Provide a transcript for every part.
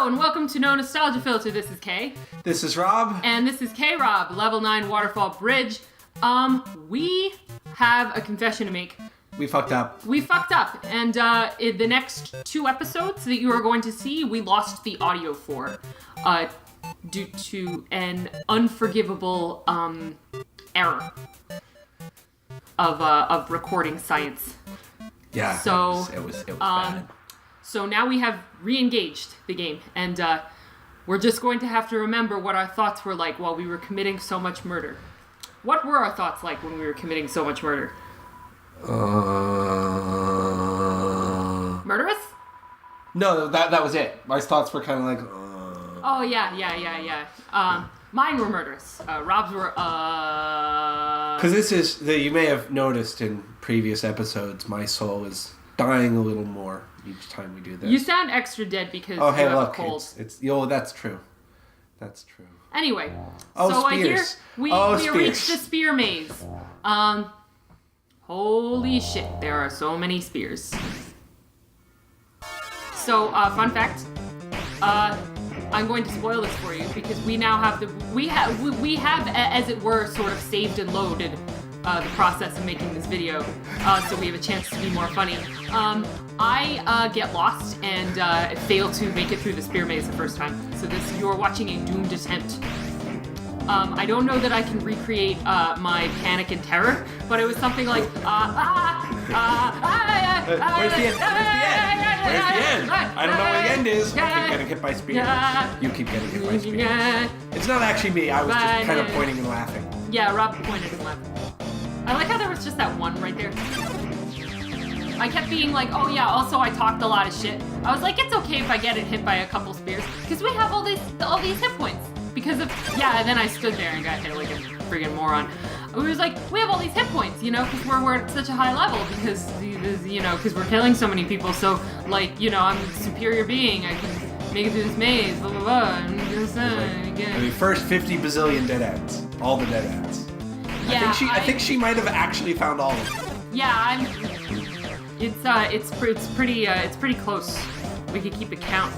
Hello and welcome to No Nostalgia Filter. This is Kay. This is Rob. And this is KayRob, Level 9 Waterfall Bridge. We have a confession to make. We fucked up. We fucked up. And in the next 2 episodes that you are going to see, we lost the audio for. Due to an unforgivable error of recording science. Yeah. So it was bad. So now we have re-engaged the game, and we're just going to have to remember what our thoughts were like while we were committing so much murder. What were our thoughts like when we were committing so much murder? Murderous? No, that was it. My thoughts were kind of like. Oh yeah. Mine were murderous. Rob's were. Because this is you may have noticed in previous episodes, my soul is dying a little more each time we do this. You sound extra dead because you have a cold. That's true. That's true. Anyway, spears. We reached the spear maze. Holy shit, there are so many spears. So, fun fact, I'm going to spoil this for you because we now have we have as it were sort of saved and loaded the process of making this video, so we have a chance to be more funny. I get lost and fail to make it through the spear maze the first time. So you're watching a doomed attempt. I don't know that I can recreate my panic and terror, but it was something like Where's the end? I don't know where the end is. I keep getting hit by spears. You keep getting hit by spears. It's not actually me. I was just kind of pointing and laughing. Yeah, Rob pointed and laughed. I like how there was just that one right there. I kept being like, oh yeah, also I talked a lot of shit. I was like, it's okay if I get hit by a couple spears, because we have all these hit points. Because of, and then I stood there and got hit like a friggin' moron. It was like, we have all these hit points, because we're at such a high level, because we're killing so many people, so, like, I'm a superior being, I can make it through this maze, blah, blah, blah, and just, the first 50 bazillion dead ends. All the dead ends. Yeah, I think she might have actually found all of them. Yeah, it's pretty close. We could keep a count,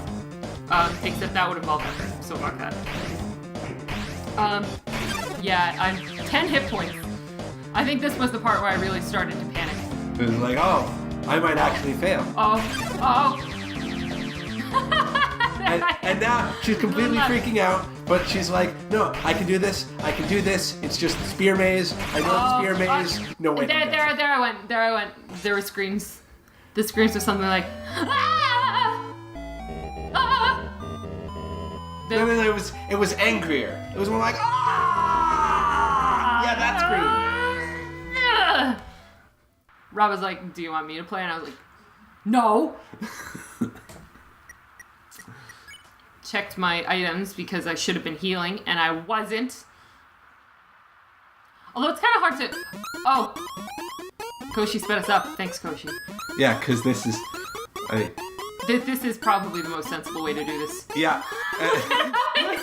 except that would involve effort, so fuck that. I'm 10 hit points. I think this was the part where I really started to panic. It was like, oh, I might actually fail. Oh. and now she's completely freaking out, but she's like, no, I can do this. It's just the spear maze. I know the spear maze. No way. There I went. There were screams. The screams were something like, ah! Ah! No, it was angrier. It was more like, ah! Yeah, that scream. Rob was like, do you want me to play? And I was like, no. Checked my items because I should have been healing, and I wasn't. Although it's kind of hard to... Oh. Koshi sped us up. Thanks, Koshi. Yeah, because this is... This is probably the most sensible way to do this. Yeah. So many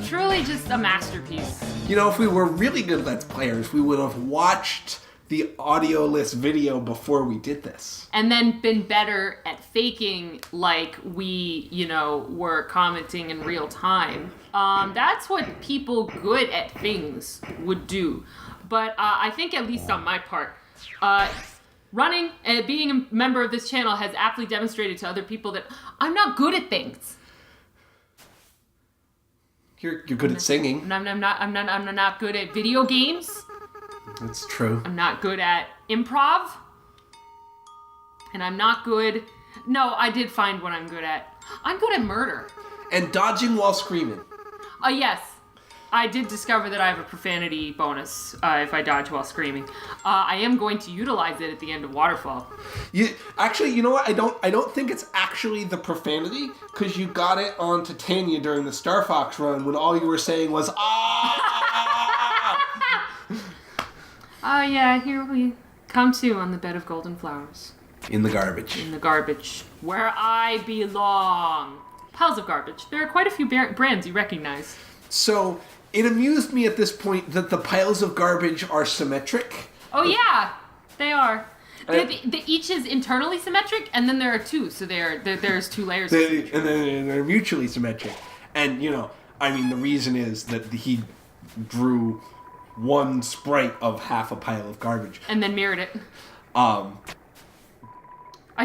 Truly just a masterpiece. If we were really good Let's Players, we would have watched the audio-less video before we did this. And then been better at faking like we, were commenting in real time. That's what people good at things would do. But I think, at least on my part, running and being a member of this channel has aptly demonstrated to other people that I'm not good at things. You're good at singing. I'm not good at video games. That's true. I'm not good at improv. And I'm not good... No, I did find what I'm good at. I'm good at murder. And dodging while screaming. Yes. I did discover that I have a profanity bonus if I dodge while screaming. I am going to utilize it at the end of Waterfall. Actually, you know what? I don't think it's actually the profanity, because you got it on Titania during the Star Fox run when all you were saying was, ah! Oh yeah, here we come to on the bed of golden flowers. In the garbage. In the garbage. Where I belong. Piles of garbage. There are quite a few brands you recognize. So, it amused me at this point that the piles of garbage are symmetric. Oh yeah, they are. Each is internally symmetric, and then there are two, so there's two layers. And then they're mutually symmetric. And, the reason is that he drew one sprite of half a pile of garbage. And then mirrored it. I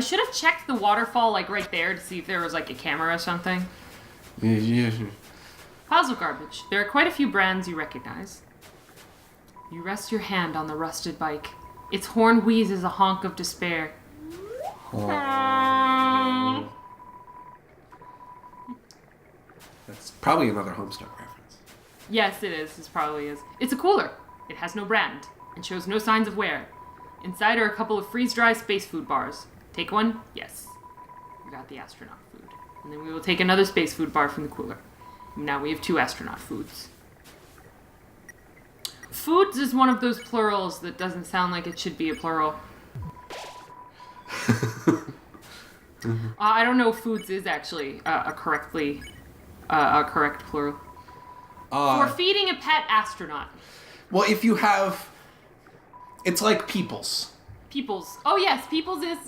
should have checked the waterfall, right there to see if there was, a camera or something. Yeah. Piles of garbage. There are quite a few brands you recognize. You rest your hand on the rusted bike. Its horn wheezes a honk of despair. Oh. That's probably another Homestuck reference. Yes, it is. It probably is. It's a cooler. It has no brand and shows no signs of wear. Inside are a couple of freeze-dry space food bars. Take one? Yes. We got the astronaut food. And then we will take another space food bar from the cooler. Now we have 2 astronaut foods. Foods is one of those plurals that doesn't sound like it should be a plural. I don't know if foods is actually a correct plural. For feeding a pet astronaut. Well, if you have... It's like peoples. Peoples. Oh, yes, peoples is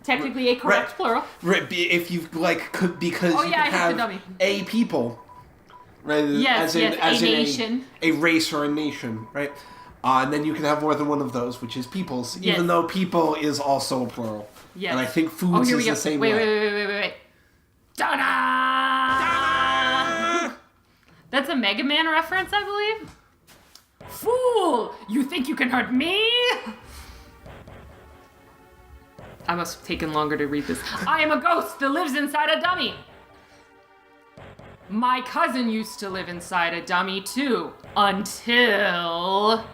technically a correct plural. Right, if you, because you can have a people... Right? Yes, a nation. A race or a nation, right? And then you can have more than one of those, which is peoples, even though people is also a plural. Yes. And I think foods is the same way. Wait. Ta-da! That's a Mega Man reference, I believe. Fool! You think you can hurt me? I must have taken longer to read this. I am a ghost that lives inside a dummy. My cousin used to live inside a dummy, too. Until...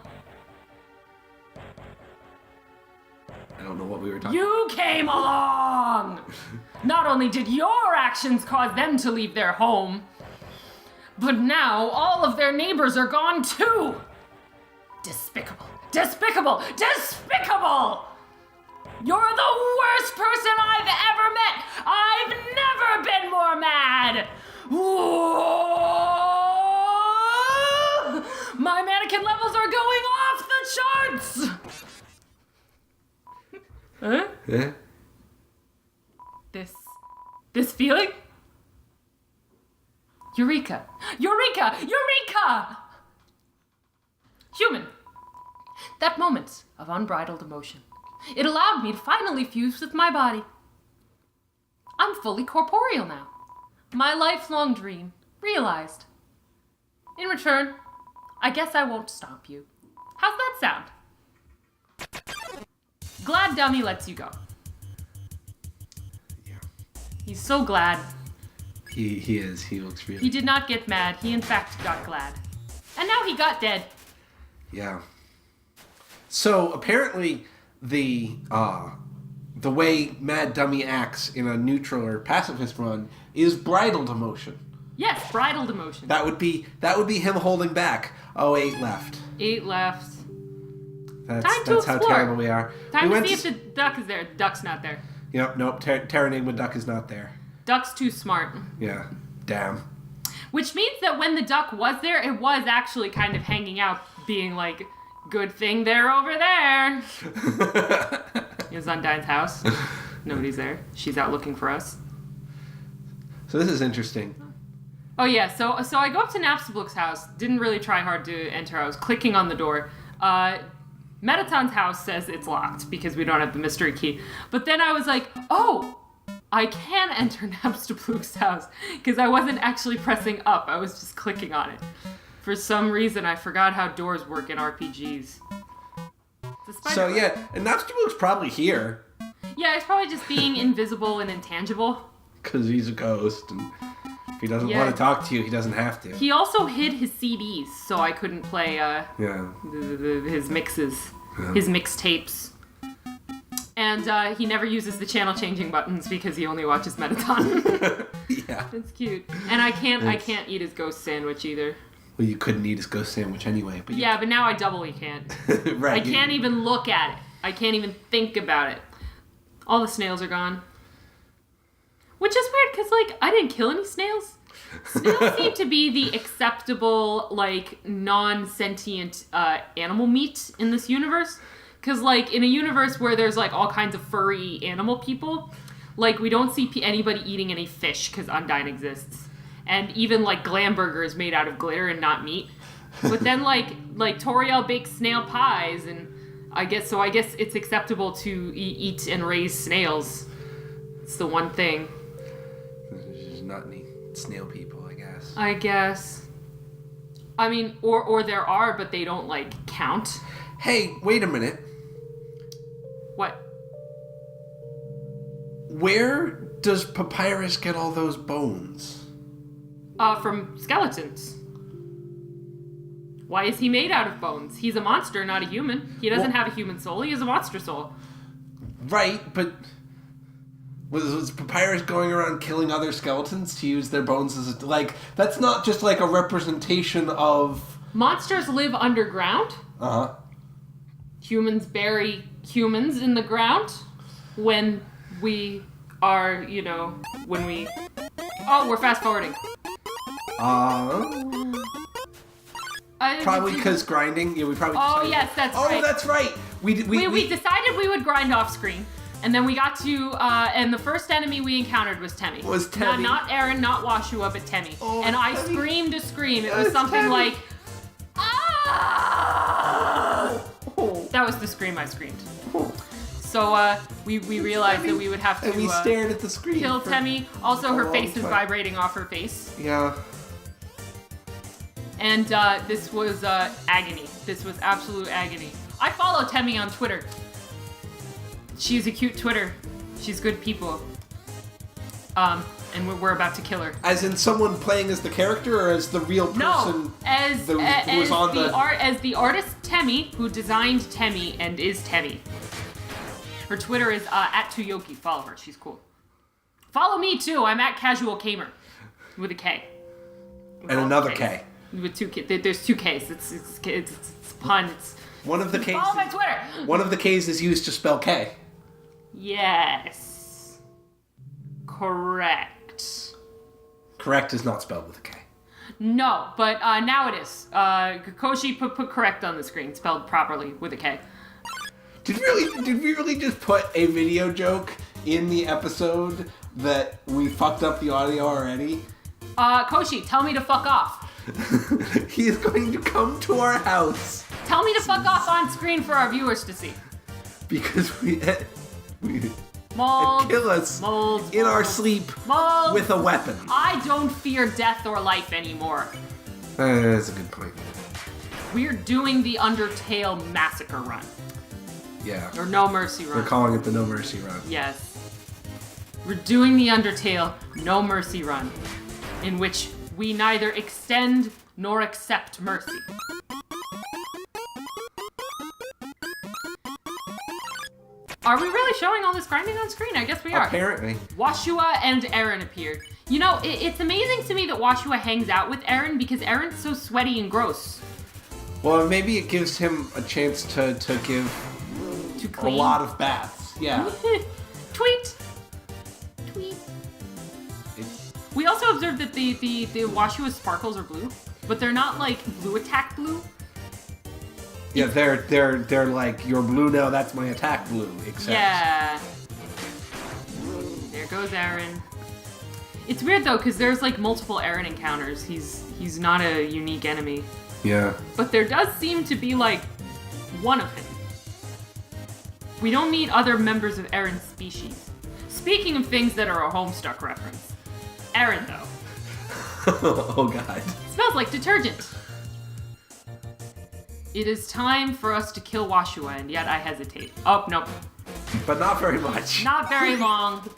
I don't know what we were talking You came along! Not only did your actions cause them to leave their home, but now all of their neighbors are gone, too! Despicable. Despicable! Despicable! You're the worst person I've ever met! I've never been more mad! Whoa! My mannequin levels are going off the charts! Huh? Yeah. This feeling? Eureka! Eureka! Eureka! Human. That moment of unbridled emotion. It allowed me to finally fuse with my body. I'm fully corporeal now. My lifelong dream realized. In return, I guess I won't stomp you. How's that sound? Glad Dummy lets you go. Yeah. He's so glad. He is. He looks really... He did not get mad. He, in fact, got glad. And now he got dead. Yeah. So, apparently, the way Mad Dummy acts in a neutral or pacifist run is bridled emotion. Yes, bridled emotion. That would be him holding back. Oh, 8 left. 8 left. That's how explore. Terrible we are. Time to see if the duck is there. Duck's not there. Yep, nope. Terranigma Duck is not there. Duck's too smart. Yeah. Damn. Which means that when the duck was there, it was actually kind of hanging out, being like, good thing they're over there. It was Undyne's house. Nobody's there. She's out looking for us. So this is interesting. Oh yeah, so I go up to Napstablook's house. Didn't really try hard to enter. I was clicking on the door. Metaton's house says it's locked because we don't have the mystery key. But then I was like, oh, I can enter Napstablook's house because I wasn't actually pressing up. I was just clicking on it. For some reason, I forgot how doors work in RPGs. So yeah, and Napstablook's probably here. Yeah, it's probably just being invisible and intangible. Because he's a ghost, and if he doesn't want to talk to you, he doesn't have to. He also hid his CDs, so I couldn't play his mixes, his mixtapes. And he never uses the channel changing buttons because he only watches Metaton. Yeah. It's cute. And I can't eat his ghost sandwich either. Well, you couldn't eat his ghost sandwich anyway. But yeah, but now I doubly can't. Right. I can't even look at it. I can't even think about it. All the snails are gone. Which is weird, because, I didn't kill any snails. Snails seem to be the acceptable, like, non-sentient animal meat in this universe. Because, like, in a universe where there's, like, all kinds of furry animal people, like, we don't see anybody eating any fish because Undyne exists. And even, like, Glamburger is made out of glitter and not meat. But then, like Toriel bakes snail pies, and I guess it's acceptable to eat and raise snails. It's the one thing. There's just not any snail people, I guess. I guess. I mean, or there are, but they don't, like, count. Hey, wait a minute. What? Where does Papyrus get all those bones? From skeletons. Why is he made out of bones? He's a monster, not a human. He doesn't have a human soul. He has a monster soul. Right, but was Papyrus going around killing other skeletons to use their bones as a... Like, that's not just, like, a representation of... Monsters live underground. Uh-huh. Humans bury humans in the ground when we are, when we... Oh, we're fast forwarding. Probably because grinding. Yeah, we probably. Oh yes, that's right. Oh, that's right. We decided we would grind off screen, and then we got to and the first enemy we encountered was Temmie. Was Temmie? Not Aaron, not Washua, but Temmie. Oh, and I Temmie. screamed a scream. It was something Temmie. like, ah! Oh. That was the scream I screamed. Oh. So we realized that we would have to. And we stared at the screen. Kill Temmie. Also, her face is time. vibrating off her face. Yeah. And this was agony. This was absolute agony. I follow Temmie on Twitter. She's a cute Twitter. She's good people. And we're about to kill her. As in someone playing as the character, or as the real person? No, as who was on as the artist Temmie, who designed Temmie and is Temmie. Her Twitter is @Tuyoki. Follow her. She's cool. Follow me too. I'm @CasualKamer with a K. With and all another Ks. K. With two K. There's two Ks. It's a pun. It's one of the Ks. follow my Twitter. One of the Ks is used to spell K. Yes. Correct. Correct is not spelled with a K. No, but now it is. Koshi put correct on the screen, spelled properly with a K. Did we really just put a video joke in the episode that we fucked up the audio already? Koshi, tell me to fuck off. He is going to come to our house. Tell me to fuck off on screen for our viewers to see. Because we Mold. and kill us Mold. in our sleep Mold. with a weapon. I don't fear death or life anymore. That's a good point. We're doing the Undertale massacre run. Yeah. Or No Mercy run. We're calling it the No Mercy run. Yes. We're doing the Undertale No Mercy run, in which we neither extend nor accept mercy. Are we really showing all this grinding on screen? I guess we are. Apparently. Washua and Aaron appeared. You know, it's amazing to me that Washua hangs out with Aaron because Aaron's so sweaty and gross. Well, maybe it gives him a chance to give To a clean. lot of baths. Yeah. Tweet. It's, We also observed that the Washua sparkles are blue, but they're not like blue attack blue. yeah, they're like, you're blue now, that's my attack blue, except. Yeah. There goes Aaron. It's weird though, because there's like multiple Aaron encounters. He's not a unique enemy. Yeah. But there does seem to be like one of him. We don't meet other members of Aaron's species. Speaking of things that are a Homestuck reference, Aaron though. Oh god. Smells like detergent. It is time for us to kill Washua, and yet I hesitate. Oh, nope. But not very much. Not very long.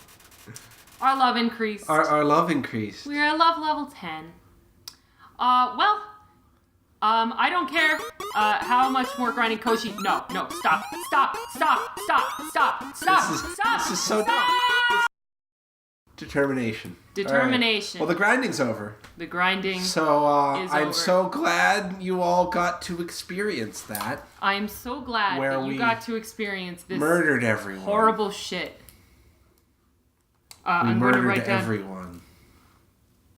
Our love increased. Our love increased. We're at love level 10. I don't care how much more grinding Koshi. No, stop. This is so dumb. Determination. Determination. All right. Well, the grinding's over. The grinding So is I'm over. so glad you all got to experience that. I am so glad Where that you we got to experience this Murdered everyone. horrible shit. We I'm going to murdered write down. everyone.